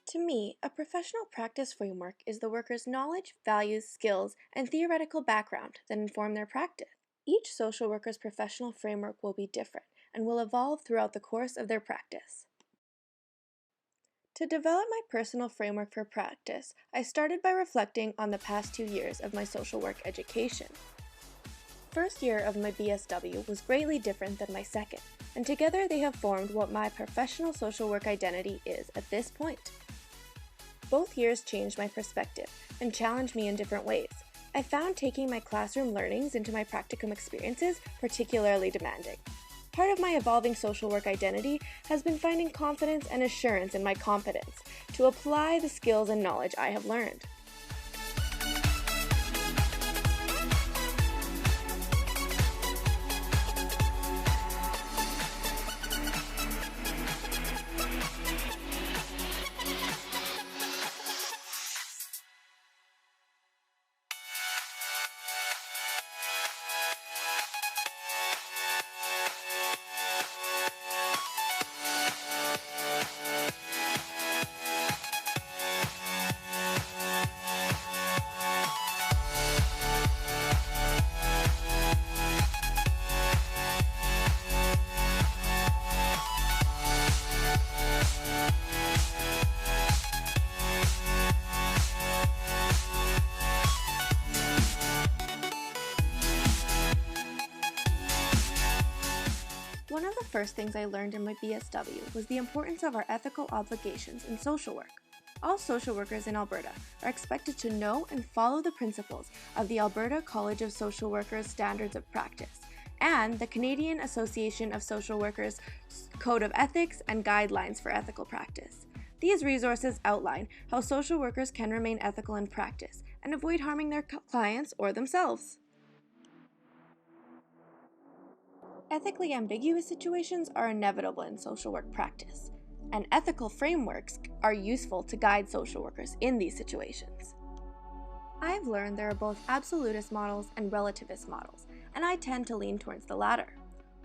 To me, a professional practice framework is the worker's knowledge, values, skills, and theoretical background that inform their practice. Each social worker's professional framework will be different and will evolve throughout the course of their practice. To develop my personal framework for practice, I started by reflecting on the past 2 years of my social work education. First year of my BSW was greatly different than my second, and together they have formed what my professional social work identity is at this point. Both years changed my perspective and challenged me in different ways. I found taking my classroom learnings into my practicum experiences particularly demanding. Part of my evolving social work identity has been finding confidence and assurance in my competence to apply the skills and knowledge I have learned. One of the first things I learned in my BSW was the importance of our ethical obligations in social work. All social workers in Alberta are expected to know and follow the principles of the Alberta College of Social Workers Standards of Practice and the Canadian Association of Social Workers Code of Ethics and Guidelines for Ethical Practice. These resources outline how social workers can remain ethical in practice and avoid harming their clients or themselves. Ethically ambiguous situations are inevitable in social work practice, and ethical frameworks are useful to guide social workers in these situations. I've learned there are both absolutist models and relativist models, and I tend to lean towards the latter.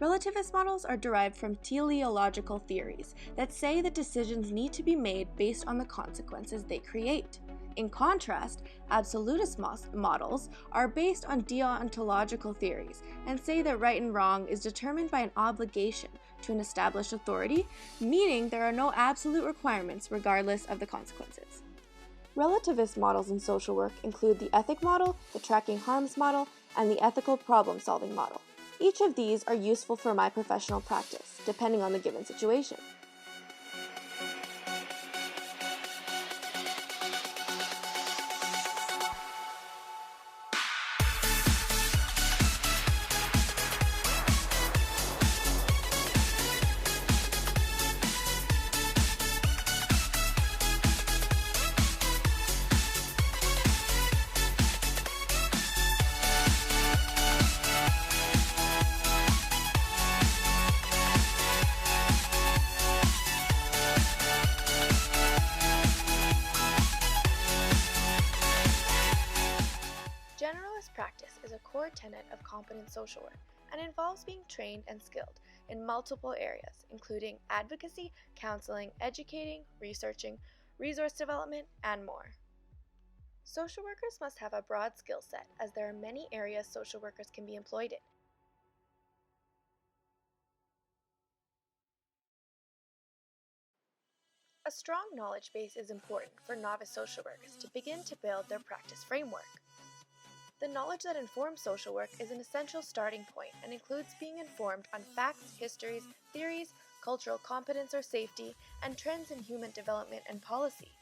Relativist models are derived from teleological theories that say that decisions need to be made based on the consequences they create. In contrast, absolutist models are based on deontological theories and say that right and wrong is determined by an obligation to an established authority, meaning there are no absolute requirements regardless of the consequences. Relativist models in social work include the ethic model, the tracking harms model, and the ethical problem-solving model. Each of these are useful for my professional practice, depending on the given situation. Generalist practice is a core tenet of competent social work and involves being trained and skilled in multiple areas, including advocacy, counseling, educating, researching, resource development, and more. Social workers must have a broad skill set, as there are many areas social workers can be employed in. A strong knowledge base is important for novice social workers to begin to build their practice framework. The knowledge that informs social work is an essential starting point and includes being informed on facts, histories, theories, cultural competence or safety, and trends in human development and policy.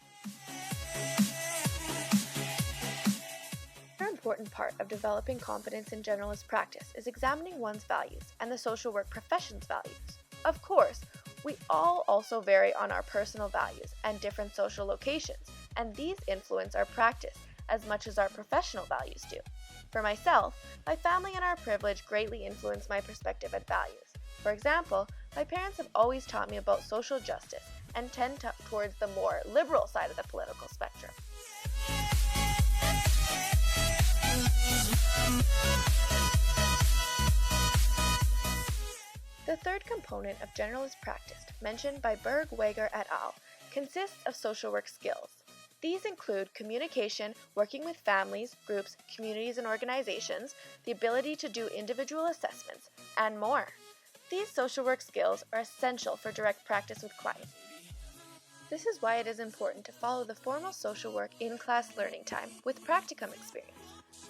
Another important part of developing competence in generalist practice is examining one's values and the social work profession's values. Of course, we all also vary on our personal values and different social locations, and these influence our practice as much as our professional values do. For myself, my family and our privilege greatly influence my perspective and values. For example, my parents have always taught me about social justice and tend towards the more liberal side of the political spectrum. The third component of generalist practice, mentioned by Berg-Weger et al., consists of social work skills. These include communication, working with families, groups, communities, and organizations, the ability to do individual assessments, and more. These social work skills are essential for direct practice with clients. This is why it is important to follow the formal social work in-class learning time with practicum experience.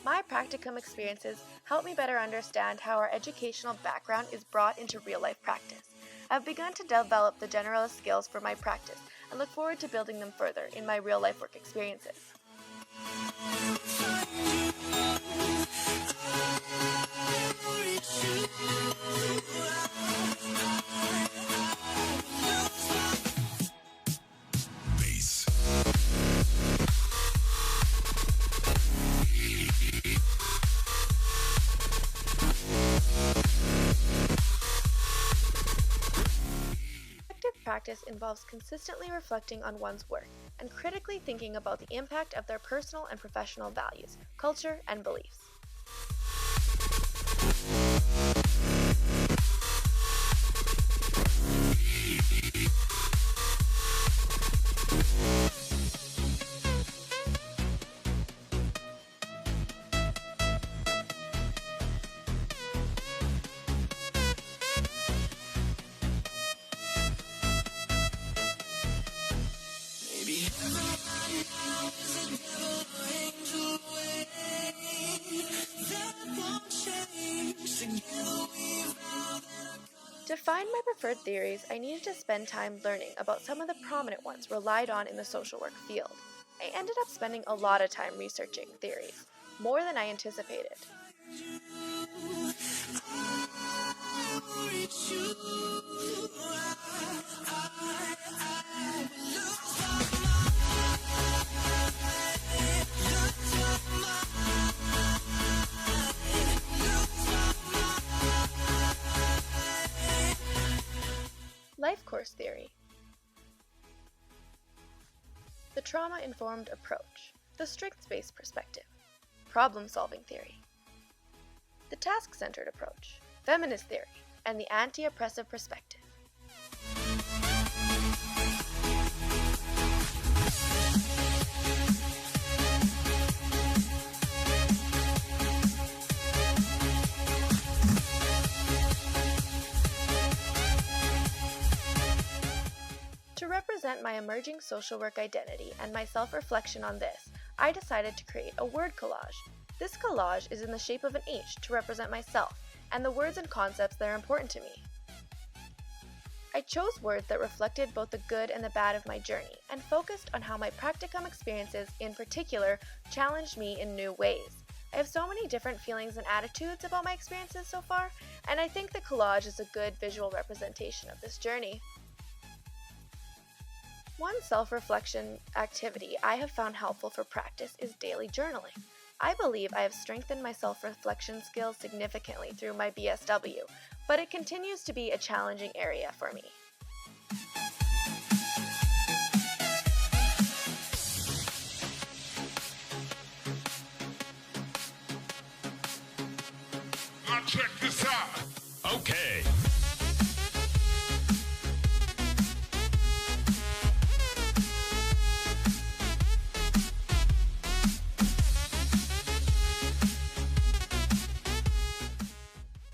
My practicum experiences help me better understand how our educational background is brought into real-life practice. I've begun to develop the generalist skills for my practice and look forward to building them further in my real-life work experiences. Practice involves consistently reflecting on one's work and critically thinking about the impact of their personal and professional values, culture, and beliefs. To find my preferred theories, I needed to spend time learning about some of the prominent ones relied on in the social work field. I ended up spending a lot of time researching theories, more than I anticipated. Life course theory. The trauma-informed approach. The strengths-based perspective. Problem-solving theory. The task-centered approach. Feminist theory. And the anti-oppressive perspective. To represent my emerging social work identity and my self-reflection on this, I decided to create a word collage. This collage is in the shape of an H to represent myself and the words and concepts that are important to me. I chose words that reflected both the good and the bad of my journey and focused on how my practicum experiences in particular challenged me in new ways. I have so many different feelings and attitudes about my experiences so far, and I think the collage is a good visual representation of this journey. One self-reflection activity I have found helpful for practice is daily journaling. I believe I have strengthened my self-reflection skills significantly through my BSW, but it continues to be a challenging area for me. Now check this out. Okay.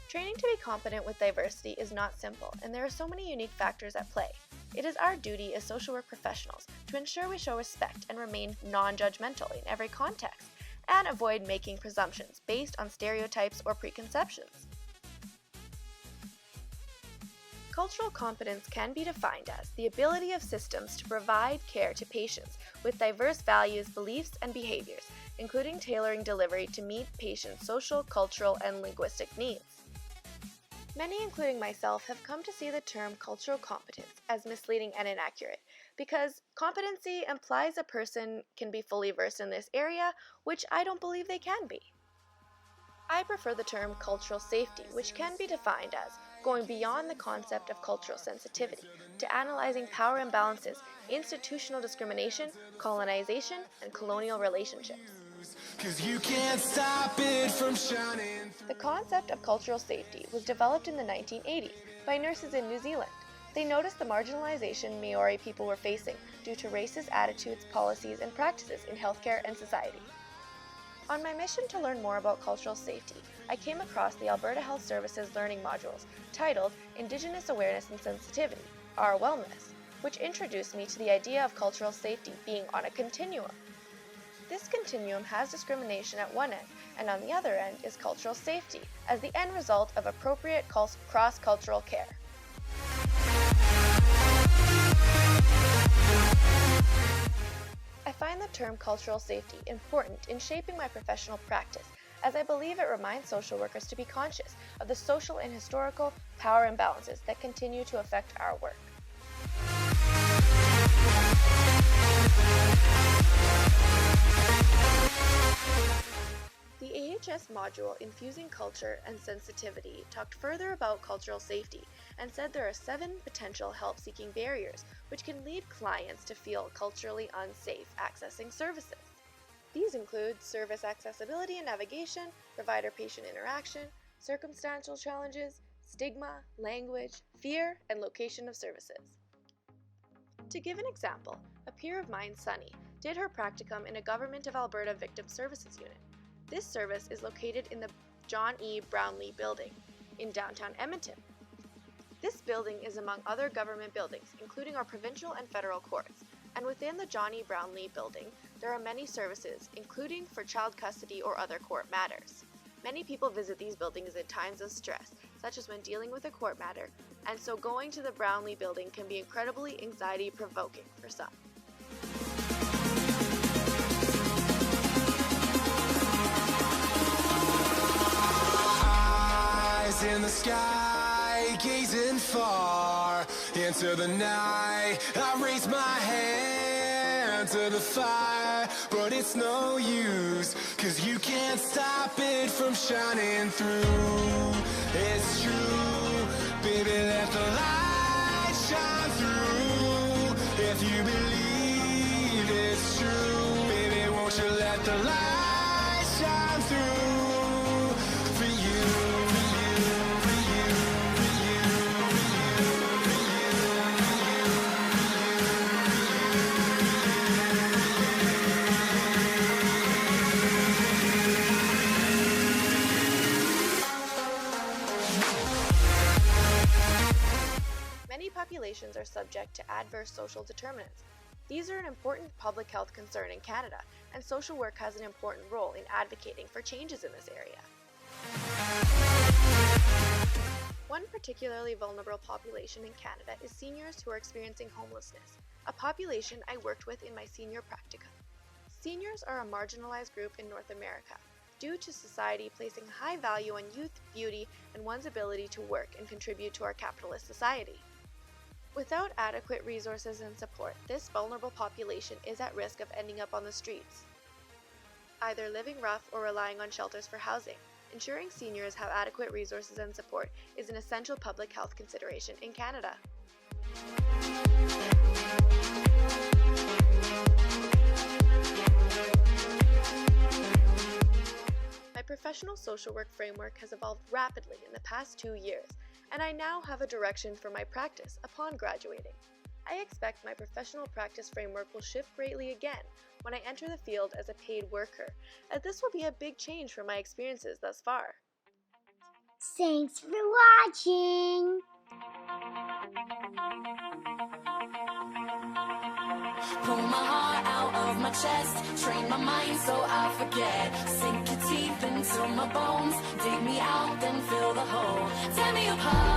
Training to be competent with diversity is not simple, and there are so many unique factors at play. It is our duty as social work professionals to ensure we show respect and remain non-judgmental in every context, and avoid making presumptions based on stereotypes or preconceptions. Cultural competence can be defined as the ability of systems to provide care to patients with diverse values, beliefs, and behaviors, including tailoring delivery to meet patients' social, cultural, and linguistic needs. Many, including myself, have come to see the term cultural competence as misleading and inaccurate, because competency implies a person can be fully versed in this area, which I don't believe they can be. I prefer the term cultural safety, which can be defined as going beyond the concept of cultural sensitivity to analyzing power imbalances, institutional discrimination, colonization, and colonial relationships. You can't stop it from shining. The concept of cultural safety was developed in the 1980s by nurses in New Zealand. They noticed the marginalization Maori people were facing due to racist attitudes, policies, and practices in healthcare and society. On my mission to learn more about cultural safety, I came across the Alberta Health Services learning modules titled Indigenous Awareness and Sensitivity, Our Wellness, which introduced me to the idea of cultural safety being on a continuum. This continuum has discrimination at one end, and on the other end is cultural safety as the end result of appropriate cross-cultural care. I find the term cultural safety important in shaping my professional practice, as I believe it reminds social workers to be conscious of the social and historical power imbalances that continue to affect our work. The AHS module Infusing Culture and Sensitivity talked further about cultural safety and said there are 7 potential help-seeking barriers which can lead clients to feel culturally unsafe accessing services. These include service accessibility and navigation, provider-patient interaction, circumstantial challenges, stigma, language, fear, and location of services. To give an example, a peer of mine, Sunny, did her practicum in a Government of Alberta Victim Services Unit. This service is located in the John E. Brownlee Building in downtown Edmonton. This building is among other government buildings, including our provincial and federal courts, and within the John E. Brownlee Building, there are many services, including for child custody or other court matters. Many people visit these buildings in times of stress, such as when dealing with a court matter, and so going to the Brownlee Building can be incredibly anxiety-provoking for some. In the sky, gazing far into the night, I raise my hand to the fire, but it's no use, 'cause you can't stop it from shining through. It's true, baby, let the light shine through. If you believe it's true, baby, won't you let the light shine through for you. Many populations are subject to adverse social determinants. These are an important public health concern in Canada, and social work has an important role in advocating for changes in this area. One particularly vulnerable population in Canada is seniors who are experiencing homelessness, a population I worked with in my senior practicum. Seniors are a marginalized group in North America, due to society placing high value on youth, beauty, and one's ability to work and contribute to our capitalist society. Without adequate resources and support, this vulnerable population is at risk of ending up on the streets, either living rough or relying on shelters for housing. Ensuring seniors have adequate resources and support is an essential public health consideration in Canada. My professional social work framework has evolved rapidly in the past 2 years, and I now have a direction for my practice upon graduating. I expect my professional practice framework will shift greatly again when I enter the field as a paid worker, as this will be a big change from my experiences thus far. Thanks for watching! Pull my heart out of my chest, train my mind so I forget. Sink your teeth into my bones, dig me out, then fill the hole. Tear me apart.